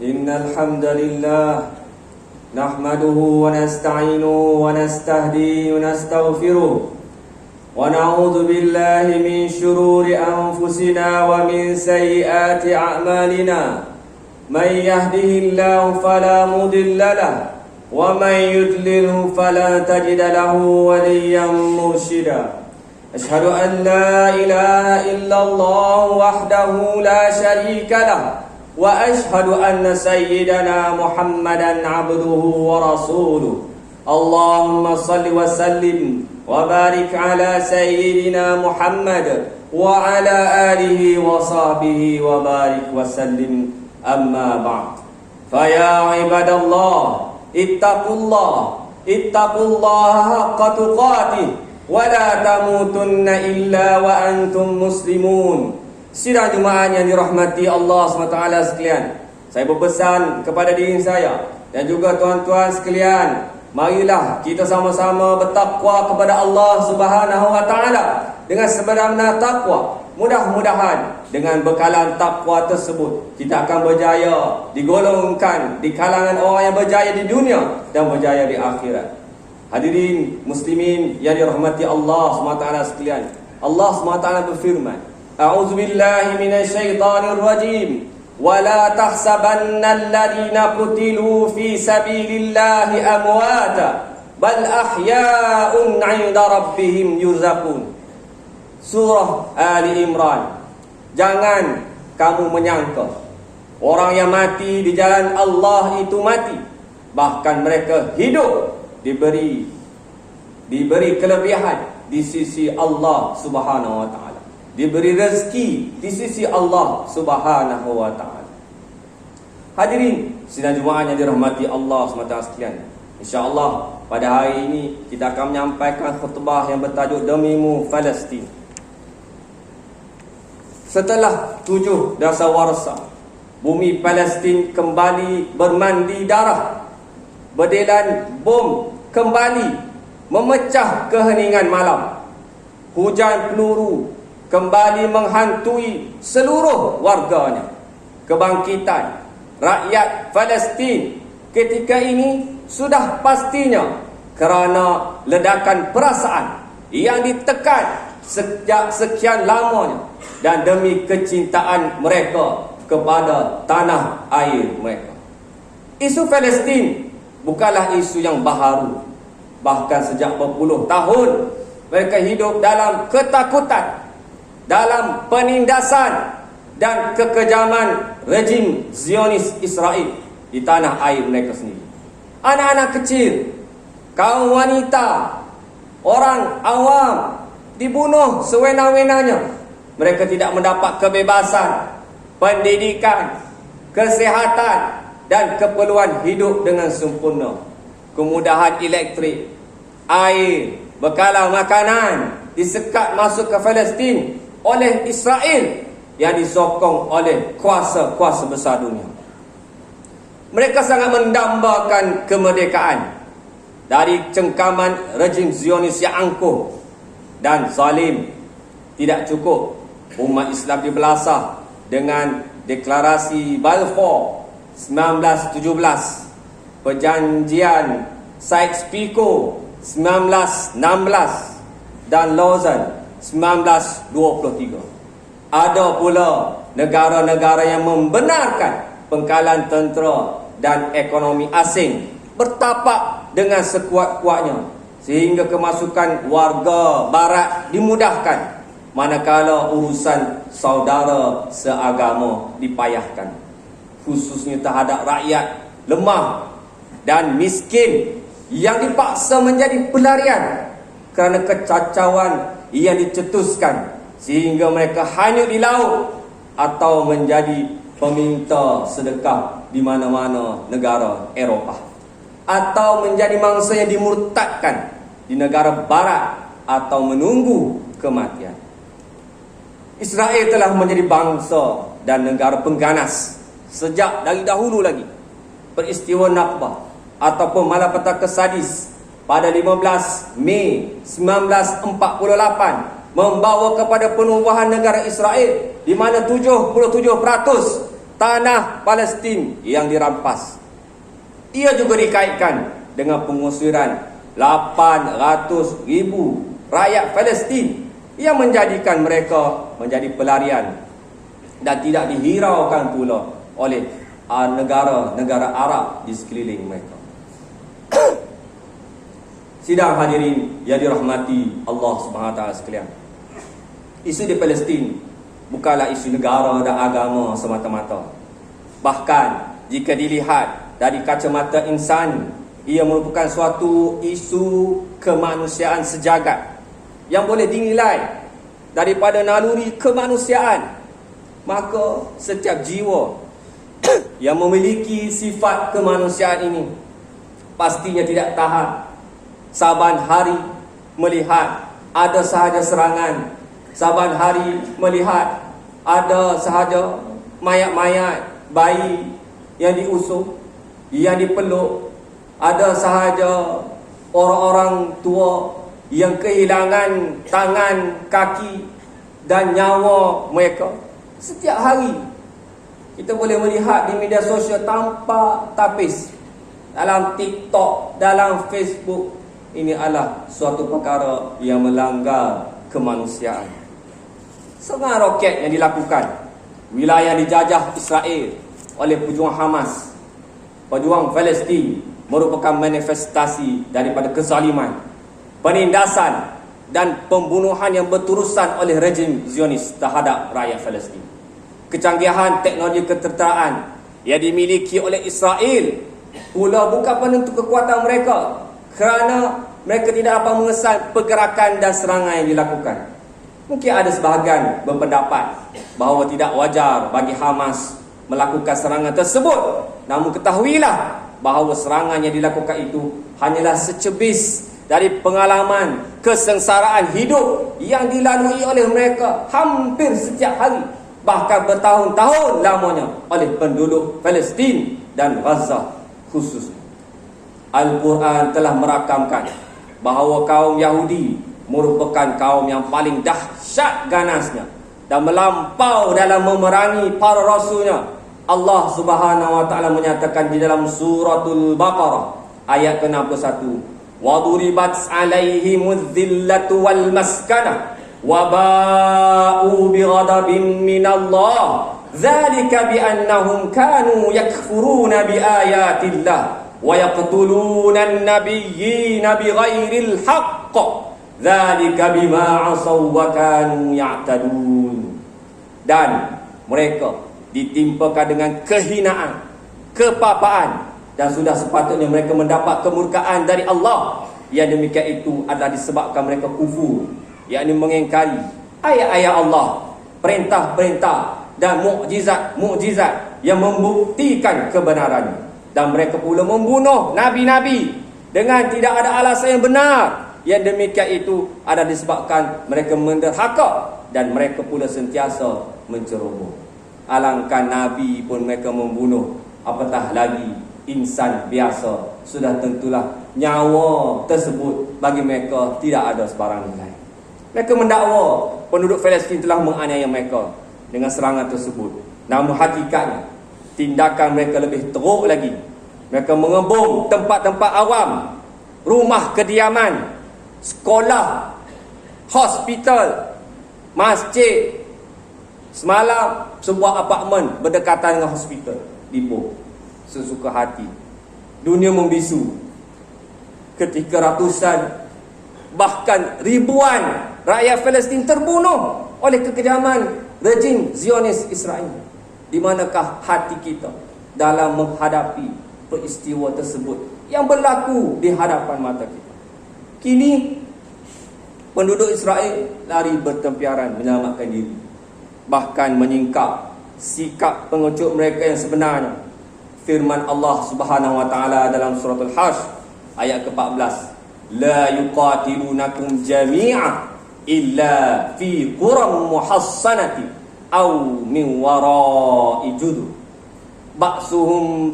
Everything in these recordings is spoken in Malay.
إن الحمد لله نحمده ونستعينه ونستهديه ونستغفره ونعوذ بالله من شرور أنفسنا ومن سيئات أعمالنا من يهده الله فلا مضل له ومن يضلله فلا تجد له وليا مرشدا أشهد أن لا إله إلا الله وحده لا شريك له وأشهد أن سيدنا محمدا عبده ورسوله اللهم صل وسلم وبارك على سيدنا محمد وعلى آله وصحبه وبارك وسلم أما بعد فيا عباد الله اتقوا الله حق تقاته ولا تموتن إلا وأنتم مسلمون. Sidang jemaah yang dirahmati Allah SWT sekalian, saya berpesan kepada diri saya dan juga tuan-tuan sekalian, marilah kita sama-sama bertakwa kepada Allah Subhanahu Wa Taala dengan sebenar-benar takwa. Mudah-mudahan dengan bekalan takwa tersebut kita akan berjaya, digolongkan di kalangan orang yang berjaya di dunia dan berjaya di akhirat. Hadirin muslimin yang dirahmati Allah SWT sekalian, Allah SWT berfirman, A'udzu billahi minasyaitonir rajim. Wa la tahsabanna alladhina qutilu fi sabilillahi amwata bal ahya'un 'inda rabbihim yurzaqun. Surah Ali Imran. Jangan kamu menyangka orang yang mati di jalan Allah itu mati, bahkan mereka hidup diberi kelebihan di sisi Allah Subhanahu wa taala, diberi rezeki di sisi Allah Subhanahu wa taala. Hadirin sidang jemaah yang dirahmati Allah SWT sekalian, insya-Allah pada hari ini kita akan menyampaikan khutbah yang bertajuk Demimu Palestin. Setelah 7 dasawarsa, bumi Palestin kembali bermandi darah. Berdelan bom kembali memecah keheningan malam. Hujan peluru kembali menghantui seluruh warganya. Kebangkitan rakyat Palestin ketika ini sudah pastinya kerana ledakan perasaan yang ditekan sejak sekian lamanya dan demi kecintaan mereka kepada tanah air mereka. Isu Palestin bukanlah isu yang baharu. Bahkan sejak berpuluh tahun mereka hidup dalam ketakutan, dalam penindasan dan kekejaman rejim Zionis Israel di tanah air mereka sendiri. Anak-anak kecil, kaum wanita, orang awam dibunuh sewenang-wenangnya. Mereka tidak mendapat kebebasan, pendidikan, kesihatan dan keperluan hidup dengan sempurna. Kemudahan elektrik, air, bekalan makanan disekat masuk ke Palestin oleh Israel yang disokong oleh kuasa-kuasa besar dunia. Mereka sangat mendambakan kemerdekaan dari cengkaman rejim Zionis yang angkuh dan zalim. Tidak cukup umat Islam dibelasah dengan deklarasi Balfour 1917, perjanjian Sykes-Picot 1916 dan Lausanne 1923. Ada pula negara-negara yang membenarkan pengkalan tentera dan ekonomi asing bertapak dengan sekuat-kuatnya sehingga kemasukan warga barat dimudahkan, manakala urusan saudara seagama dipayahkan, khususnya terhadap rakyat lemah dan miskin yang dipaksa menjadi pelarian kerana kecacauan yang dicetuskan sehingga mereka hanyut di laut atau menjadi peminta sedekah di mana-mana negara Eropah, atau menjadi mangsa yang dimurtadkan di negara barat atau menunggu kematian. Israel telah menjadi bangsa dan negara pengganas sejak dari dahulu lagi. Peristiwa Nakbah ataupun malapetaka sadis pada 15 Mei 1948 membawa kepada penubuhan negara Israel, di mana 77% tanah Palestin yang dirampas. Ia juga dikaitkan dengan pengusiran 800,000 rakyat Palestin yang menjadikan mereka menjadi pelarian dan tidak dihiraukan pula oleh negara-negara Arab di sekeliling mereka. Sidang hadirin yang dirahmati Allah Subhanahu Wa Taala sekalian, isu di Palestin bukanlah isu negara dan agama semata-mata. Bahkan jika dilihat dari kacamata insan, ia merupakan suatu isu kemanusiaan sejagat yang boleh dinilai daripada naluri kemanusiaan. Maka setiap jiwa yang memiliki sifat kemanusiaan ini pastinya tidak tahan saban hari melihat ada sahaja serangan, saban hari melihat ada sahaja mayat-mayat bayi yang diusung, yang dipeluk, ada sahaja orang-orang tua yang kehilangan tangan, kaki dan nyawa mereka. Setiap hari kita boleh melihat di media sosial tanpa tapis, dalam TikTok, dalam Facebook. Ini adalah suatu perkara yang melanggar kemanusiaan. Serangan roket yang dilakukan wilayah dijajah Israel oleh pejuang Hamas, pejuang Palestin, merupakan manifestasi daripada kezaliman, penindasan dan pembunuhan yang berterusan oleh rejim Zionis terhadap rakyat Palestin. Kecanggihan teknologi ketenteraan yang dimiliki oleh Israel pula bukan penentu kekuatan mereka, kerana mereka tidak dapat mengesan pergerakan dan serangan yang dilakukan. Mungkin ada sebahagian berpendapat bahawa tidak wajar bagi Hamas melakukan serangan tersebut. Namun ketahuilah bahawa serangan yang dilakukan itu hanyalah secebis dari pengalaman kesengsaraan hidup yang dilalui oleh mereka hampir setiap hari, bahkan bertahun-tahun lamanya oleh penduduk Palestin dan Gaza khususnya. Al-Quran telah merakamkan bahawa kaum Yahudi merupakan kaum yang paling dahsyat ganasnya dan melampau dalam memerangi para rasulnya. Allah Subhanahu Wa Taala menyatakan di dalam suratul Baqarah ayat ke-61, wa duribat alaihimudz zillatu wal maskanah wa ba'u bighadabin minallah dzalika biannahum kanu yakfuruna biayatillah wa yaqtuluna an-nabiyyina bighairil haqq dzalika bima 'asaw wa kanu ya'tadun. Dan mereka ditimpakan dengan kehinaan, kepapaan, dan sudah sepatutnya mereka mendapat kemurkaan dari Allah. Yang demikian itu adalah disebabkan mereka kufur, yakni mengingkari ayat-ayat Allah, perintah-perintah dan mukjizat yang membuktikan kebenarannya. Dan mereka pula membunuh nabi-nabi dengan tidak ada alasan yang benar. Yang demikian itu ada disebabkan mereka menderhaka dan mereka pula sentiasa menceroboh. Alangkah nabi pun mereka membunuh, apatah lagi insan biasa. Sudah tentulah nyawa tersebut bagi mereka tidak ada sebarang nilai. Mereka mendakwa penduduk Palestin telah menganiaya mereka dengan serangan tersebut. Namun hakikatnya tindakan mereka lebih teruk lagi. Mereka mengebom tempat-tempat awam, rumah kediaman, sekolah, hospital, masjid. Semalam sebuah apartmen berdekatan dengan hospital dibom sesuka hati. Dunia membisu ketika ratusan bahkan ribuan rakyat Palestin terbunuh oleh kekejaman rejim Zionis Israel. Di manakah hati kita dalam menghadapi peristiwa tersebut yang berlaku di hadapan mata kita? Kini penduduk Israel lari bertempiaran menyelamatkan diri, bahkan menyingkap sikap pengecut mereka yang sebenarnya. Firman Allah Subhanahu Wa Taala dalam surah Al-Hasy ayat ke-14, la yuqatilunakum jami'a illa fi quram muhassanati aw min wara'i judur ba'suhum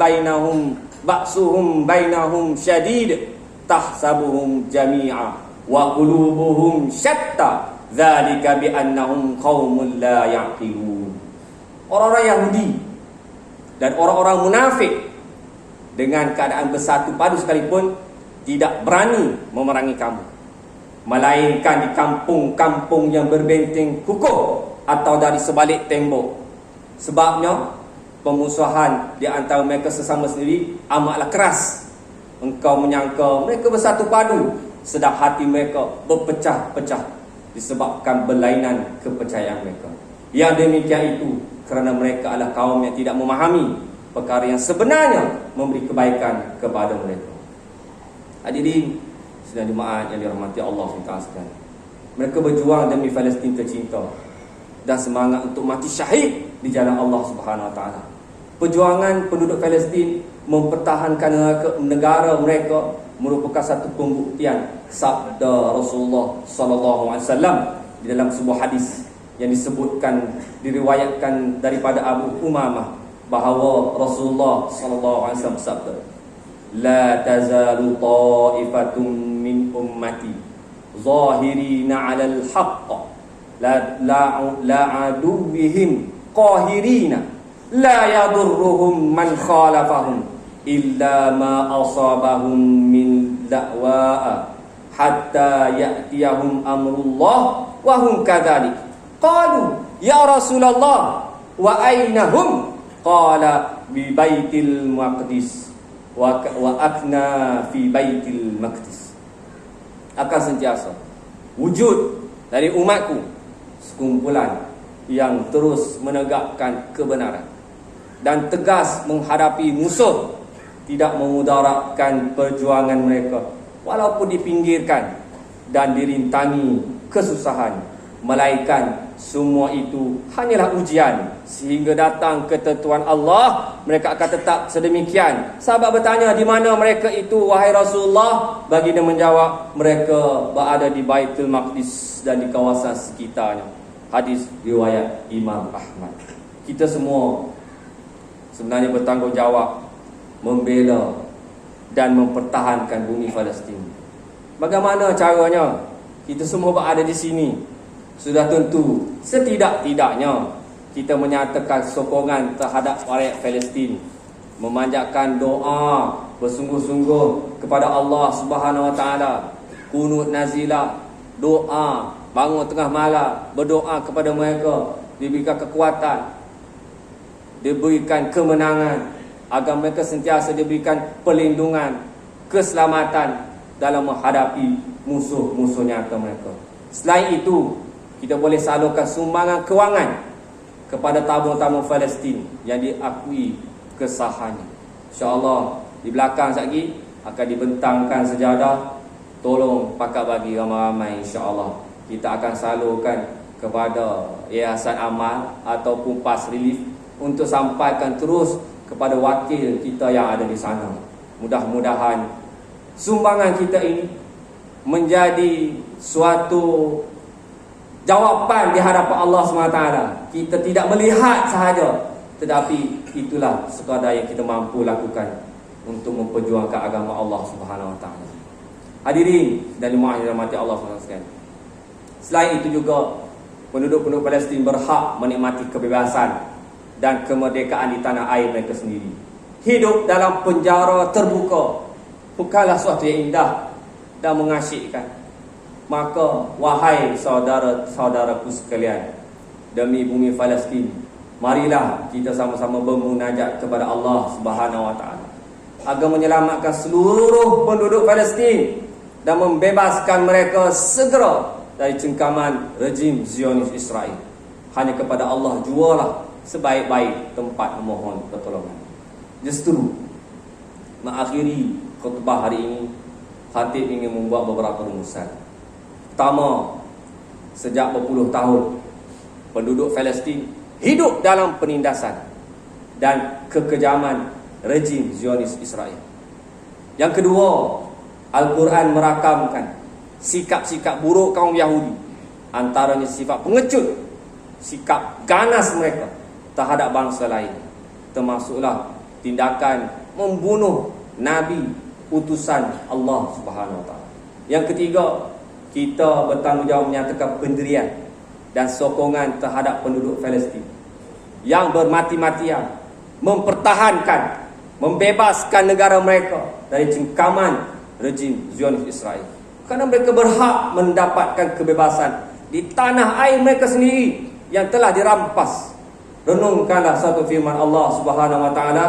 bainahum syadid tahsabuhum jami'a wa qulubuhum syatta dzalika bi annahum qaumun la yaqilun. Orang-orang Yahudi dan orang-orang munafik dengan keadaan bersatu padu sekalipun tidak berani memerangi kamu, melainkan di kampung-kampung yang berbenteng kukuh atau dari sebalik tembok. Sebabnya pemusuhan di antara mereka sesama sendiri amatlah keras. Engkau menyangka mereka bersatu padu, sedang hati mereka berpecah-pecah disebabkan berlainan kepercayaan mereka. Yang demikian itu kerana mereka adalah kaum yang tidak memahami perkara yang sebenarnya memberi kebaikan kepada mereka. Hadirin sedang jemaah yang dirahmati Allah SWT, mereka berjuang demi Palestin tercinta dan semangat untuk mati syahid di jalan Allah Subhanahu Wa Taala. Perjuangan penduduk Palestin mempertahankan negara mereka merupakan satu pembuktian sabda Rasulullah sallallahu alaihi wasallam di dalam sebuah hadis yang disebutkan, diriwayatkan daripada Abu Umamah, bahawa Rasulullah sallallahu alaihi wasallam bersabda, la tazalu ta'ifatun min ummati zahirina 'alal haqq la aduwwihim qahirina la yadurruhum man khalafahum illa ma asabahum min da'wa'a hatta ya'tiyahum amrullah wa hum kadzalik. Qalu ya Rasulullah wa aynahum? Qala bi baitil maqdis wa akna fi baitil maqdis. Akan sentiasa wujud dari umatku sekumpulan yang terus menegakkan kebenaran dan tegas menghadapi musuh, tidak memudaratkan perjuangan mereka walaupun dipinggirkan dan dirintangi kesusahan, melainkan semua itu hanyalah ujian sehingga datang ketentuan Allah. Mereka akan tetap sedemikian. Sahabat bertanya, di mana mereka itu wahai Rasulullah? Baginda menjawab, mereka berada di Baitul Maqdis dan di kawasan sekitarnya. Hadis riwayat Imam Ahmad. Kita semua sebenarnya bertanggungjawab membela dan mempertahankan bumi Palestin. Bagaimana caranya? Kita semua berada di sini. Sudah tentu setidak-tidaknya kita menyatakan sokongan terhadap rakyat Palestin, memanjatkan doa bersungguh-sungguh kepada Allah Subhanahu Wa Taala, kunut nazilah, doa bangun tengah malam, berdoa kepada mereka, diberikan kekuatan, diberikan kemenangan, agar mereka sentiasa diberikan perlindungan, keselamatan dalam menghadapi musuh-musuh nyata mereka. Selain itu, kita boleh salurkan sumbangan kewangan kepada tabung-tabung Palestin yang diakui kesahannya. InsyaAllah di belakang lagi akan dibentangkan sejadah. Tolong pakat bagi ramai-ramai, insyaAllah. Kita akan salurkan kepada Yayasan Amal ataupun PAS Relief untuk sampaikan terus kepada wakil kita yang ada di sana. Mudah-mudahan sumbangan kita ini menjadi suatu jawapan di hadapan Allah SWT. Kita tidak melihat sahaja, tetapi itulah sekadar yang kita mampu lakukan untuk memperjuangkan agama Allah SWT. Hadirin dan jemaah yang dirahmati Allah SWT, selain itu juga penduduk-penduduk Palestin berhak menikmati kebebasan dan kemerdekaan di tanah air mereka sendiri. Hidup dalam penjara terbuka bukanlah suatu yang indah dan mengasyikkan. Maka wahai saudara-saudaraku sekalian, demi bumi Palestin, marilah kita sama-sama bermunajat kepada Allah Subhanahu Wa Taala agar menyelamatkan seluruh penduduk Palestin dan membebaskan mereka segera dari cengkaman rejim Zionis Israel. Hanya kepada Allah jualah sebaik-baik tempat memohon pertolongan. Justru mengakhiri khutbah hari ini, khatib ingin membuat beberapa rumusan. Pertama, sejak berpuluh tahun penduduk Palestin hidup dalam penindasan dan kekejaman rejim Zionis Israel. Yang kedua, Al-Quran merakamkan sikap-sikap buruk kaum Yahudi, antaranya sifat pengecut, sikap ganas mereka terhadap bangsa lain, termasuklah tindakan membunuh Nabi utusan Allah Subhanahu Wa Taala. Yang ketiga, kita bertanggungjawab menyatakan pendirian dan sokongan terhadap penduduk Palestin yang bermati-matian mempertahankan, membebaskan negara mereka dari cengkaman rejim Zionis Israel. Kerana mereka berhak mendapatkan kebebasan di tanah air mereka sendiri yang telah dirampas. Renungkanlah satu firman Allah Subhanahu wa taala,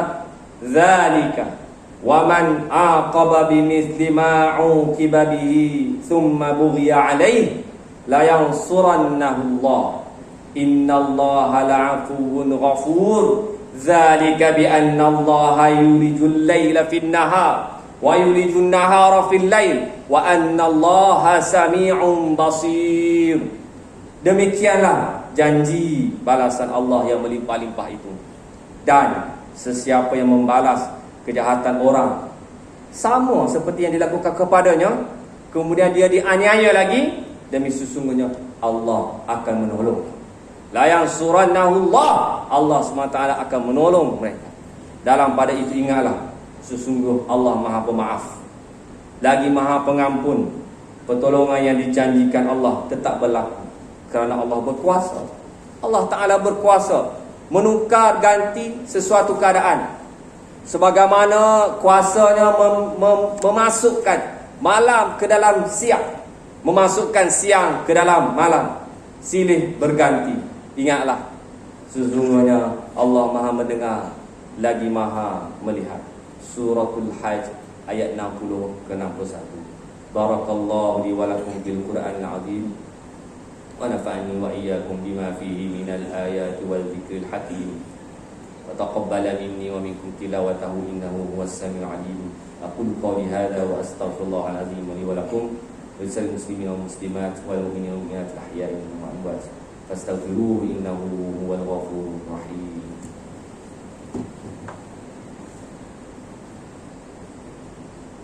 "Dzalika wa man aqaba bimithli ma 'uqiba bihi thumma bughiya 'alaihi la yansurannahu Allah. Innallaha la'afuwun ghafur. Dzalika bi anna Allah yulijul laila fin nahar wa yulijun nahara fil lail wa anna Allah sami'un basir." Demikianlah janji balasan Allah yang melimpah-limpah itu. Dan sesiapa yang membalas kejahatan orang sama seperti yang dilakukan kepadanya, kemudian dia dianiaya lagi, demi sesungguhnya Allah akan menolong. La yansurannahu Allah. Allah SWT akan menolong mereka. Dalam pada itu ingatlah, sesungguh Allah Maha Pemaaf, lagi Maha Pengampun. Pertolongan yang dijanjikan Allah tetap berlaku kerana Allah berkuasa. Allah Ta'ala berkuasa menukar ganti sesuatu keadaan sebagaimana kuasanya memasukkan malam ke dalam siang, memasukkan siang ke dalam malam, silih berganti. Ingatlah, sesungguhnya Allah Maha mendengar lagi Maha melihat. Suratul Hajj ayat 60 ke 61. Barakallahu li wa lakum bil Qur'anil azim wa nafa'ani wa iyyakum bima fihi minal ayati wal dzikril hakim. Wa taqabbala minni wa minkum tilawatahu innahu huwas samiul alim. Aqulu qawli hadza wa astaghfirullahal azim li wa lakum wa lisal muslimin wal muslimat wal mu'minina wal mu'minat ahya'i minhum wa amwat. Fastaghfiruhu innahu huwal ghafurur rahim.